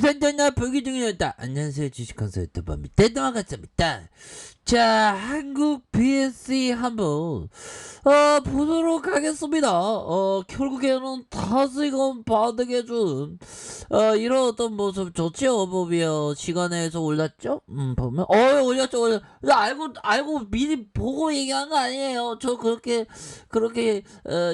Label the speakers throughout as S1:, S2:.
S1: 주단전나 보기 중이었다. 안녕하세요. 주식 컨설턴트 범입니다. 반갑습니다. 자, 한국 BSC 한번 보도록 하겠습니다. 결국에는 다시금 반등해준 이런 어떤 모습 좋지요. 보면 시간에서 올랐죠? 보면 올렸죠. 알고 미리 보고 얘기한 거 아니에요. 저 그렇게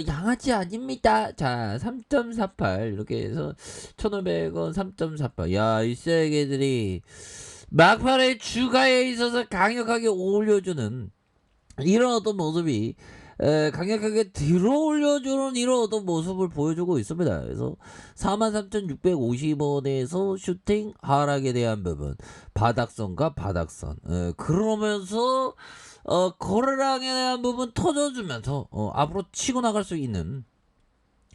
S1: 양아치 아닙니다. 자, 3.48 이렇게 해서 1,500원 3.48. 야, 이 세계들이 막판에 주가에 있어서 강력하게 올려주는 이런 어떤 모습이 강력하게 들어 올려주는 이런 어떤 모습을 보여주고 있습니다. 그래서 43,650원에서 슈팅 하락에 대한 부분, 바닥선과 바닥선, 그러면서 거래량에 대한 부분 터져주면서 앞으로 치고 나갈 수 있는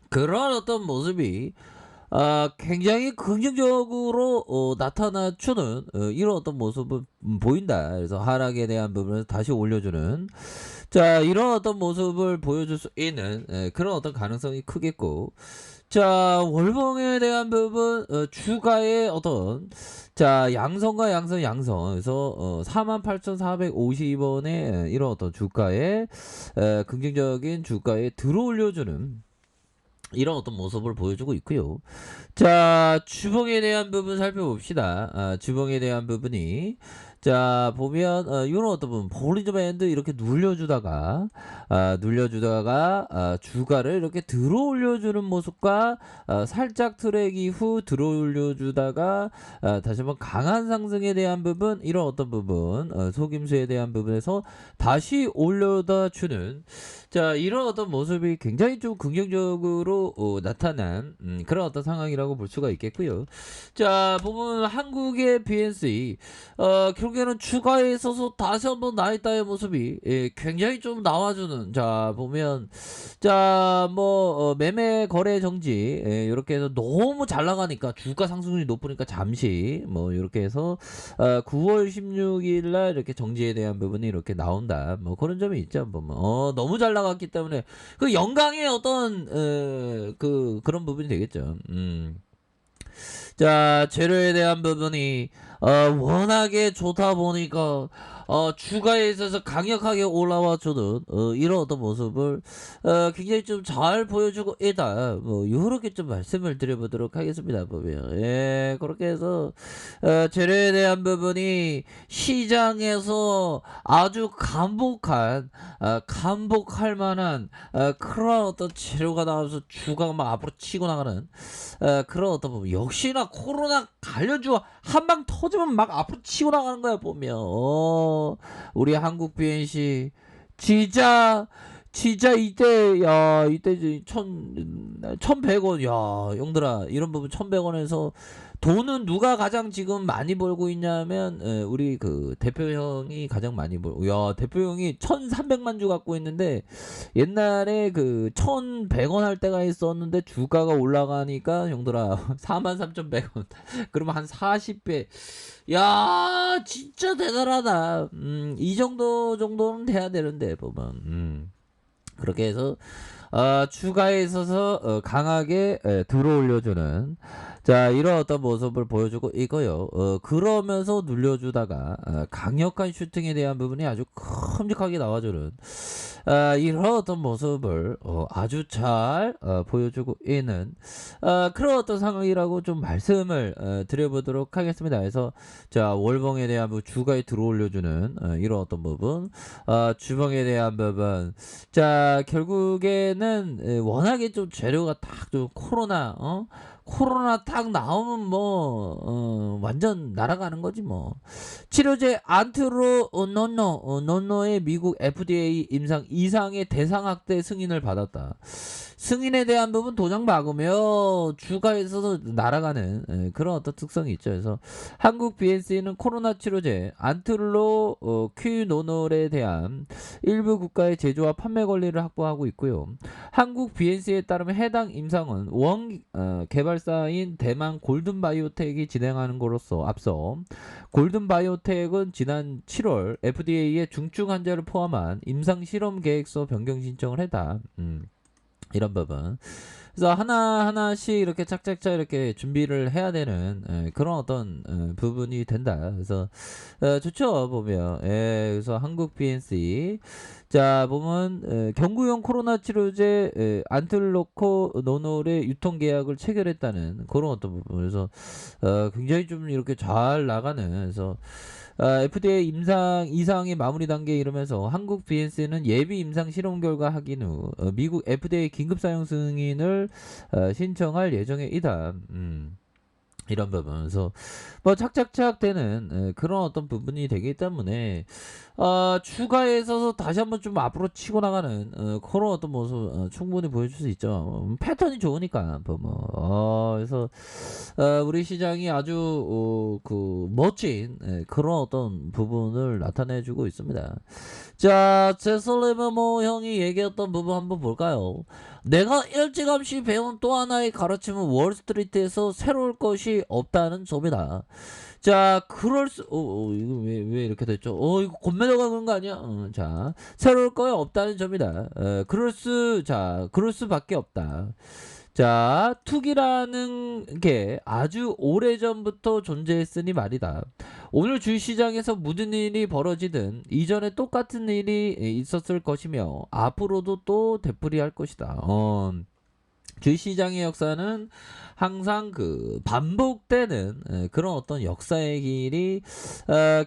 S1: 그런 어떤 모습이 굉장히 긍정적으로 나타나주는 이런 어떤 모습을 보인다. 그래서 하락에 대한 부분을 다시 올려주는 자, 이런 어떤 모습을 보여줄 수 있는 그런 어떤 가능성이 크겠고, 자, 월봉에 대한 부분 주가의 어떤 자, 양성과 양성 그래서 48,450원의 이런 어떤 주가의 긍정적인 주가에 들어올려주는 이런 어떤 모습을 보여주고 있고요. 자, 주봉에 대한 부분 살펴봅시다. 주봉에 대한 부분이 자, 보면 이런 어떤 부분 볼린저 밴드 이렇게 눌려주다가 주가를 이렇게 들어 올려주는 모습과 살짝 트랙 이후 들어 올려주다가 다시 한번 강한 상승에 대한 부분, 이런 어떤 부분 속임수에 대한 부분에서 다시 올려다 주는 자, 이런 어떤 모습이 굉장히 좀 긍정적으로 나타난 그런 어떤 상황이라고 볼 수가 있겠고요. 자, 보면 한국의 BNC 결국에는 주가에 있어서 다시 한번 나있다의 모습이 굉장히 좀 나와주는, 자, 보면 자, 뭐 매매 거래 정지 이렇게 해서 너무 잘 나가니까 주가 상승률이 높으니까 잠시 뭐 이렇게 해서 9월 16일 날 이렇게 정지에 대한 부분이 이렇게 나온다. 뭐 그런 점이 있죠. 보면 너무 잘 나갔기 때문에 그 영광의 어떤 그런 부분이 되겠죠. 자, 재료에 대한 부분이 워낙에 좋다 보니까 주가에 있어서 강력하게 올라와 주는 이런 어떤 모습을 굉장히 좀 잘 보여주고 있다. 뭐 이렇게 좀 말씀을 드려보도록 하겠습니다. 보면 그렇게 해서 재료에 대한 부분이 시장에서 아주 감복할 만한 그런 어떤 재료가 나와서 주가가 막 앞으로 치고 나가는 그런 어떤 부분, 역시나 코로나 관련주 한 방 터지면 막 앞으로 치고 나가는 거야. 보면 우리 한국 BNC 진짜 이때 1,100원, 야 형들아, 이런 부분 1,100원에서 돈은 누가 가장 지금 많이 벌고 있냐면 우리 그 대표 형이 가장 많이 벌고, 야 대표 형이 1,300만 주 갖고 있는데 옛날에 그 1,100원 할 때가 있었는데 주가가 올라가니까 형들아 43,100원 그러면 한 40배. 야 진짜 대단하다. 이 정도는 돼야 되는데 보면 그렇게 해서 추가에 있어서 강하게 들어올려주는 자, 이런 어떤 모습을 보여주고 있고요. 그러면서 눌려주다가 강력한 슈팅에 대한 부분이 아주 큼직하게 나와주는 이런 어떤 모습을 아주 잘 보여주고 있는 그런 어떤 상황이라고 좀 말씀을 드려보도록 하겠습니다. 그래서 자, 월봉에 대한 부분, 주가에 들어올려주는 이런 어떤 부분, 주봉에 대한 부분, 자, 결국에는 워낙에 좀 재료가 딱 좀 코로나 딱 나오면 뭐 완전 날아가는 거지 뭐. 치료제 노노의 미국 FDA 임상 이상의 대상 확대 승인을 받았다. 승인에 대한 부분 도장 박으며 주가에 있어서 날아가는 그런 어떤 특성이 있죠. 그래서 한국 BNC는 코로나 치료제 퀴노놀에 대한 일부 국가의 제조와 판매 권리를 확보하고 있고요. 한국 BNC에 따르면 해당 임상은 개발사인 대만 골든바이오텍이 진행하는 것으로서 앞서 골든바이오텍은 지난 7월 FDA에 중증 환자를 포함한 임상 실험 계획서 변경 신청을 했다. 이런 부분. 그래서 하나하나씩 이렇게 착착착 이렇게 준비를 해야 되는 그런 어떤 부분이 된다. 그래서 좋죠 보면. 그래서 한국 BNC 자 보면 경구용 코로나 치료제 안틀로코노놀의 유통 계약을 체결했다는 그런 어떤 부분. 그래서 굉장히 좀 이렇게 잘 나가는. 그래서 FDA 임상 이상의 마무리 단계 이러면서 한국 BNC는 예비 임상 실험 결과 확인 후 미국 FDA 긴급 사용 승인을 신청할 예정에 있다. 이런 부분. 그래서 뭐 착착착 되는 그런 어떤 부분이 되기 때문에 추가에 있어서 다시 한번 좀 앞으로 치고 나가는 그런 어떤 모습 충분히 보여줄 수 있죠. 패턴이 좋으니까 그래서 우리 시장이 아주 그 멋진 그런 어떤 부분을 나타내주고 있습니다. 자, 제슬리버 뭐 형이 얘기했던 부분 한번 볼까요? 내가 일찌감치 배운 또 하나의 가르침은 월스트리트에서 새로울 것이 없다는 점이다. 자, 이거 왜 이렇게 됐죠? 이거 곤매너가 그런 거 아니야? 자, 새로울 거 없다는 점이다. 그럴 수밖에 없다. 자, 투기라는 게 아주 오래전부터 존재했으니 말이다. 오늘 주식시장에서 무슨 일이 벌어지든 이전에 똑같은 일이 있었을 것이며 앞으로도 또 되풀이할 것이다. 주식시장의 역사는 항상 그 반복되는 그런 어떤 역사의 길이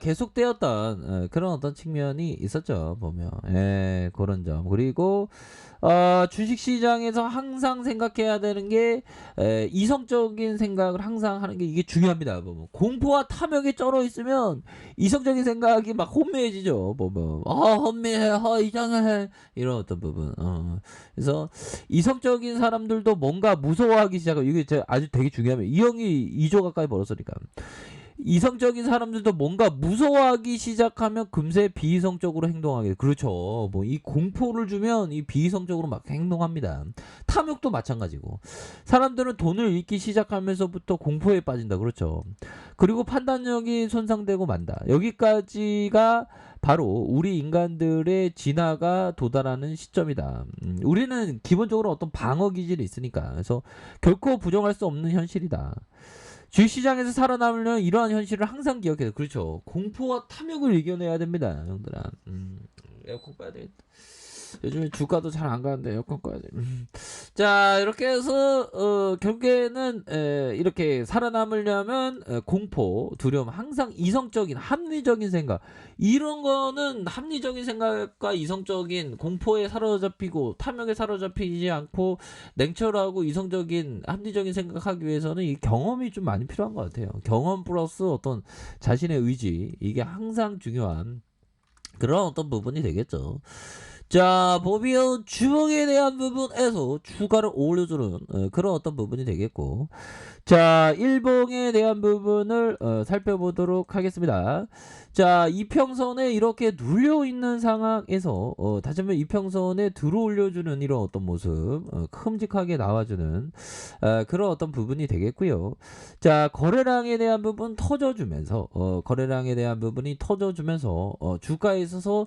S1: 계속되었던 그런 어떤 측면이 있었죠 보면. 그런 점. 그리고 주식시장에서 항상 생각해야 되는 게 이성적인 생각을 항상 하는 게 이게 중요합니다 보면. 공포와 탐욕에 쩔어 있으면 이성적인 생각이 막 혼미해지죠 보면. 혼미해, 이상해, 이런 어떤 부분. 그래서 이성적인 사람들도 뭔가 무서워하기 시작하고, 이게 아주 되게 중요합니다. 이 형이 2조 가까이 벌었으니까. 이성적인 사람들도 뭔가 무서워하기 시작하면 금세 비이성적으로 행동하게 돼. 그렇죠. 뭐 이 공포를 주면 이 비이성적으로 막 행동합니다. 탐욕도 마찬가지고. 사람들은 돈을 잃기 시작하면서부터 공포에 빠진다. 그렇죠. 그리고 판단력이 손상되고 만다. 여기까지가 바로 우리 인간들의 진화가 도달하는 시점이다. 우리는 기본적으로 어떤 방어 기질이 있으니까. 그래서 결코 부정할 수 없는 현실이다. 주식시장에서 살아남으려면 이러한 현실을 항상 기억해야 돼. 그렇죠. 공포와 탐욕을 이겨내야 됩니다, 형들아. 에어컨 꺼야 되겠다. 요즘에 주가도 잘 안 가는데 에어컨 꺼야 돼. 자, 이렇게 해서 결국에는 이렇게 살아남으려면 공포, 두려움, 항상 이성적인 합리적인 생각, 이런 거는 합리적인 생각과 이성적인 공포에 사로잡히고 탐욕에 사로잡히지 않고 냉철하고 이성적인 합리적인 생각하기 위해서는 이 경험이 좀 많이 필요한 것 같아요. 경험 플러스 어떤 자신의 의지, 이게 항상 중요한 그런 어떤 부분이 되겠죠. 자, 보면 주봉에 대한 부분에서 추가를 올려주는 그런 어떤 부분이 되겠고, 자, 일봉에 대한 부분을 살펴보도록 하겠습니다. 자, 이평선에 이렇게 눌려있는 상황에서 다시 한번 이평선에 들어올려주는 이런 어떤 모습, 큼직하게 나와주는 그런 어떤 부분이 되겠고요. 자, 거래량에 대한 부분 터져주면서 거래량에 대한 부분이 터져주면서 주가에 있어서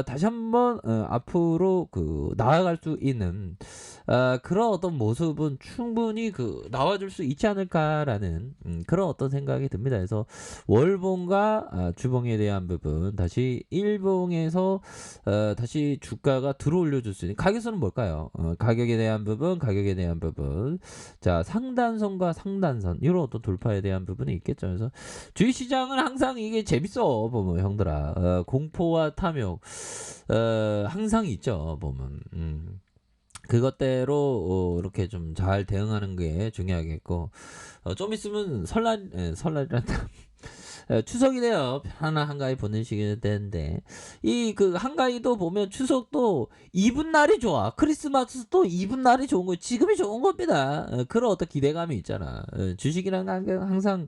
S1: 다시 한번 앞으로 그 나아갈 수 있는 그런 어떤 모습은 충분히 그 나와줄 수 있지 않을까라는 그런 어떤 생각이 듭니다. 그래서 월봉과 주봉에 대한 부분, 다시 일봉에서 다시 주가가 들어올려줄 수 있는 가격선은 뭘까요? 가격에 대한 부분, 자, 상단선과 상단선, 이런 어떤 돌파에 대한 부분이 있겠죠. 그래서 주식시장은 항상 이게 재밌어 보면, 형들아. 공포와 탐욕 항상 있죠 보면. 그것대로 이렇게 좀 잘 대응하는 게 중요하겠고, 좀 있으면 설날이란다. 추석이래요. 하나 한가위 보내시게 되는데, 이 그 한가위도 보면 추석도 이분 날이 좋아. 크리스마스도 이분 날이 좋은 거예요. 지금이 좋은 겁니다. 그런 어떤 기대감이 있잖아. 주식이라는 게 항상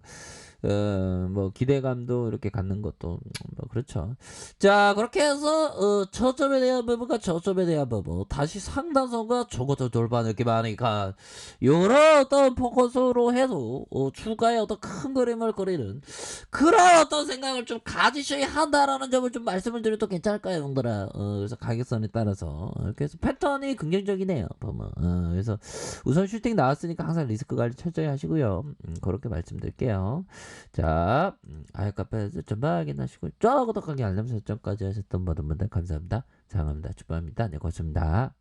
S1: 뭐 기대감도 이렇게 갖는 것도 뭐 그렇죠. 자, 그렇게 해서 저점에 대한 부분과 저점에 대한 부분, 다시 상단선과 저거저 돌파 느낌 하니까 요런 어떤 포커스로 해도 추가의 어떤 큰 그림을 그리는 그런 어떤 생각을 좀 가지셔야 한다라는 점을 좀 말씀을 드려도 괜찮을까요, 형들아? 그래서 가격선에 따라서 그래서 패턴이 긍정적이네요, 보면. 그래서 우선 슈팅 나왔으니까 항상 리스크 관리 철저히 하시고요. 그렇게 말씀드릴게요. 자, 아이카페에서 전방 확인하시고 저 구독하기 알람 설정까지 하셨던 모든 분들 감사합니다. 사랑합니다. 축복합니다. 네, 고맙습니다.